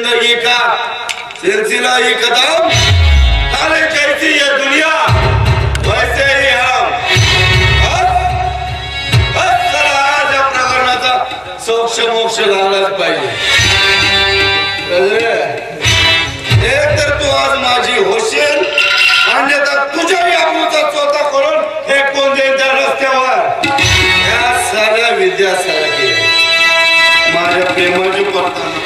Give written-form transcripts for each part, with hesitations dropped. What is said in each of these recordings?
जिंदगी का सिलसिला ही कदम, अरे कैसी ये दुनिया वैसे ही हम। बस चला आज या प्रकरणाचा सोक्ष मोक्ष लागलाच पाहिजे। एक तर तू आज माझी होशील, अन्यथा तुझ्याही आबरूचा चोथा करून हे कोण देईल त्या रस्त्यावर। या साऱ्या विद्यासारखी माझ्या प्रेमाची पडताना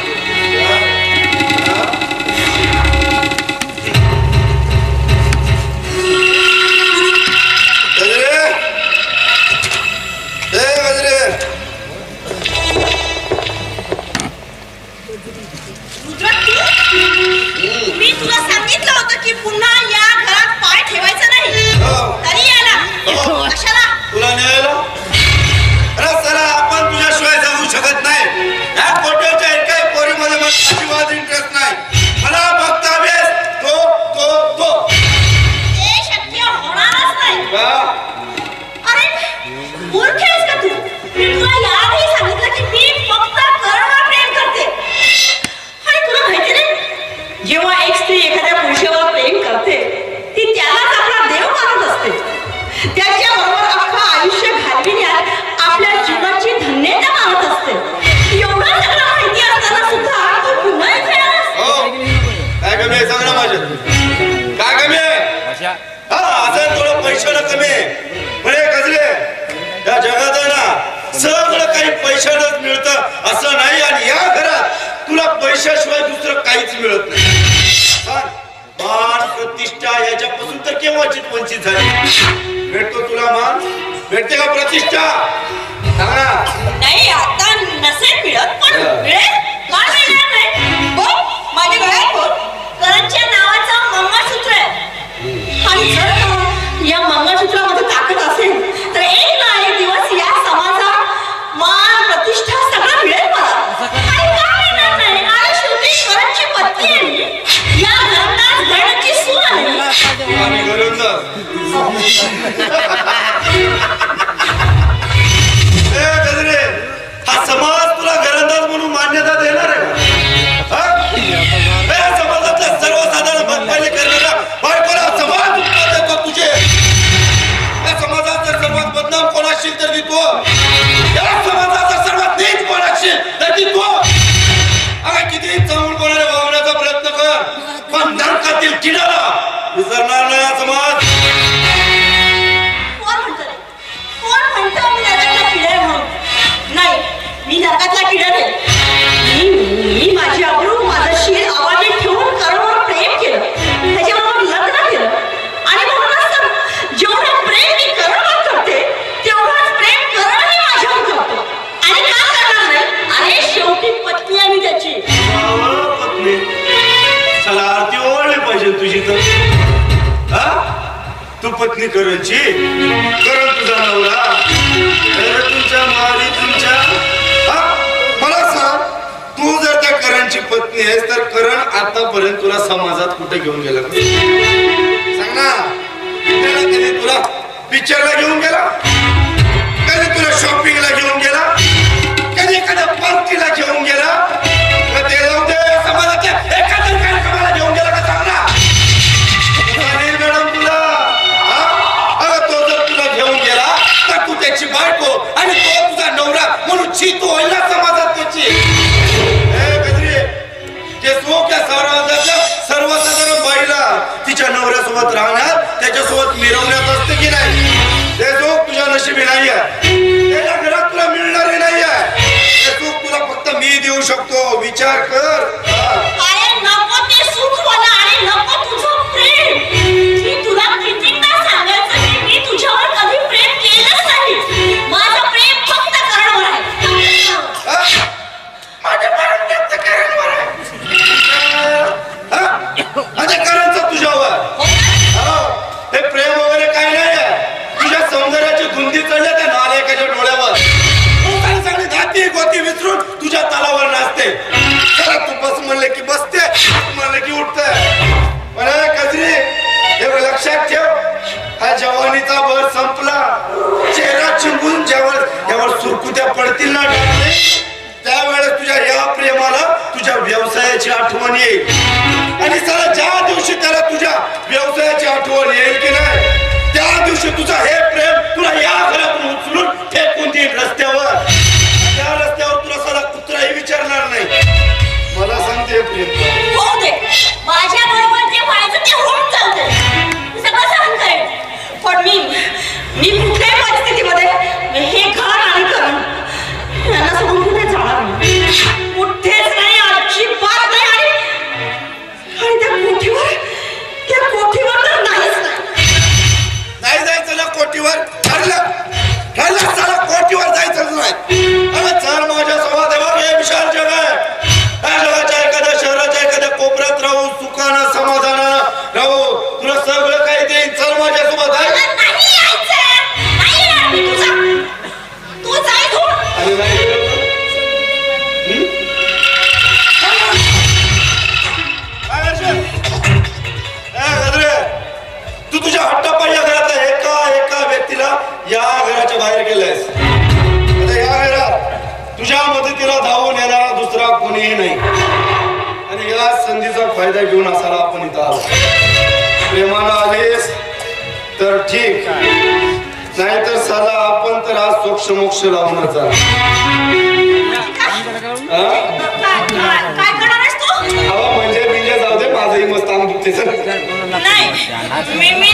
मी तुला सांगितलं होतं की पुन्हा या घरात पाय ठेवायचा नाही, तरी याला कशाला तुला न्यायला? अरे चला आपण तुझ्याशिवाय जाऊ शकत नाही। या कोट्याच्या एकाही पोरीमध्ये मला अजिबात इंटरेस्ट नाही। मला फक्त अभ्यास तो तो तो हे शक्य होणारच नाही। अरे मूर्ख आहेस का तू? मी तुला याआधी सांगितलं की मी फक्त करणवर प्रेम करते। आणि तुला माहिती नाही, जेव्हा एक स्त्री एखाद्या पुरुषावर प्रेम करते ती त्यालाच आपला देव मानत असते। त्याच्याबरोबर अख्खं आयुष्य घालविण्यात आपल्या जीवनाची धन्यता मानत असते। एवढं सगळं माहिती असताना सुद्धा तू पुन्हा इथे आलास? काय कमी आहे सांग ना माझ्या, काय कमी आहे? असं थोडं पैशाला कमी आहे। पण हे गजरे या जगात आहे ना सगळं काही पैशानंच मिळतं असं नाही। आणि या घरात तुला पैशाशिवाय दुसरं काहीच मिळत नाही। मान प्रतिष्ठा याच्यापासून तर केव्हाची वंचित झाली। भेटतो तुला मान, भेटते का प्रतिष्ठा? सांग ना। नाही आता नसेल मिळत, पण मिळेल का मिळणार नाही? बघ माझ्या गळ्यात बघ करणच्या नावाचं मंगळसूत्र आहे। आणि जर या मंगळसूत्रामध्ये ताकद असेल तर एक ना एक दिवस या समाजात मान प्रतिष्ठा सगळं मिळेल मला। आणि का मिळणार नाही? अरे शेवटी करणची पत्नी आहे मी, या घरात घराची सून आहे। आम्ही घरून जा हा समाज तुला घरंदाज म्हणून मान्यता देणार आहे का? समाजातल्या सर्वसाधारण बदपायले करणाऱ्या बायकोला समाज उत्तर देतो तुझे। या समाजात जर सर्वात बदनाम कोण असशील तर ती तू, या समाजाचा सर्वात नीच कोण असशील तर ती तू। अगं किती चमूळपणाने वागण्याचा प्रयत्न कर, पण नरकातील किडाला विसरणार नाही हा समाज। कोण म्हणतो मी नरकातला किडा आहे म्हणून? नाही, मी नरकातला किडा नाही। मी माझी आबरू माझं शील आवाजीत ठेवून करणवर प्रेम केलं, त्याच्याबरोबर लग्न केलं। आणि म्हणूनच तर जेवढं प्रेम मी करणवर करते तेवढंच प्रेम करणही माझ्यावर करतो। आणि का करणार नाही? अरे शेवटी पत्नी आहे मी त्याची। पत्नी चला आरती ओळली पाहिजे तुझी तर। तू पत्नी करणची, करण तुझा नवरा तुमच्या मारी तुमच्या। मला सांग, तू जर त्या करणची पत्नी आहेस तर करण आतापर्यंत तुला समाजात कुठे घेऊन गेला? सांग ना। कधी तुला पिक्चरला घेऊन गेला? कधी तुला शॉपिंगला घेऊन गेला? कधी एखाद्या पार्टीला घेऊन गेला? कधी समाजाच्या एखाद्या कार्यक्रमाला घेऊन गेला का? सांग ना मॅडम तुला। अगं तो जर तुला घेऊन गेला तर तू त्याची बायको आणि तो तुझा नवरा म्हणून चीतो होईल ना समाजात त्याची। जे सोक्या समाजातल्या सर्वसाधारण बाईला तिच्या नवऱ्यासोबत राहण्यात त्याच्यासोबत मिरवण्यात असते की नाही, ते सुख तुझ्या नशिबी नाही आहे। त्याच्या घरात तुला मिळणारे नाही आहे। ते सुख तुला फक्त मी देऊ शकतो, विचार कर। अरे नको ते सुख मला आणि नको तुझं प्रेम। मी तुला कितीदा सांगायचं की मी तुझ्यावर कधी प्रेम केलंच नाही। माझं प्रेम फक्त करणवर आहे। माझ्या प्रेम फक्त करणवर आहे? माझ्या करणचं तुझ्यावर हे प्रेम वगैरे काही नाही आहे। तुझ्या सौंदर्याची धुंदी चढल्या त्या नालायकाच्या डोळ्यावर। सगळी धाती गोती विसरून तुझ्या तलावर नाचते। चला तू बस म्हणले व्यवसायाची आठवण येईल आणि साला ज्या दिवशी त्याला तुझ्या व्यवसायाची आठवण येईल की नाही त्या दिवशी तुझा हे प्रेम तुला या घरातून उचलून फेकून देईल रस्त्यावर. त्या रस्त्यावर तुला साला कुत्राही विचारणार नाही. मला सांगते प्रेम होऊ दे. माझ्या बरोबर जे व्हायचं ते होऊन जाऊ दे. मी सगळं सहन करेन. पण मी कुठल्याही परिस्थितीमध्ये हे घर आणि करण यांना सोडून कुठे जाणार नाही. कुठेच नाही, अजिबात नाही. आणि त्या कोठीवर तर नाहीच नाही जायचं ना कोटीवर. ठरलं साला कोटीवर जायचं नाही. अरे चल माझ्या समाधावर हे विशाल जग आहे. या जगाच्या एखाद्या शहराच्या एखाद्या कोपऱ्यात राहू सुखानं समाधानानं राहू तुला सगळं काही देईन. चल माझ्यासोबत आहे. तू तुझ्या हट्टापायी या घरातल्या एका व्यक्तीला या घराच्या बाहेर गेलायस. आता या घरात तुझ्या मदतीला धावून येणारा दुसरा कोणीही नाही. आणि या संधीचा फायदा घेऊन असायला आपण इथं आलो. प्रेमानं आलीस तर ठीक, नाहीतर साला आपण तर आज सोक्ष मोक्ष लावूनच जा. काय करणार आहेस तू? म्हणजे जाऊ दे, माझंही मस्त अंग दुखते. नाही, मी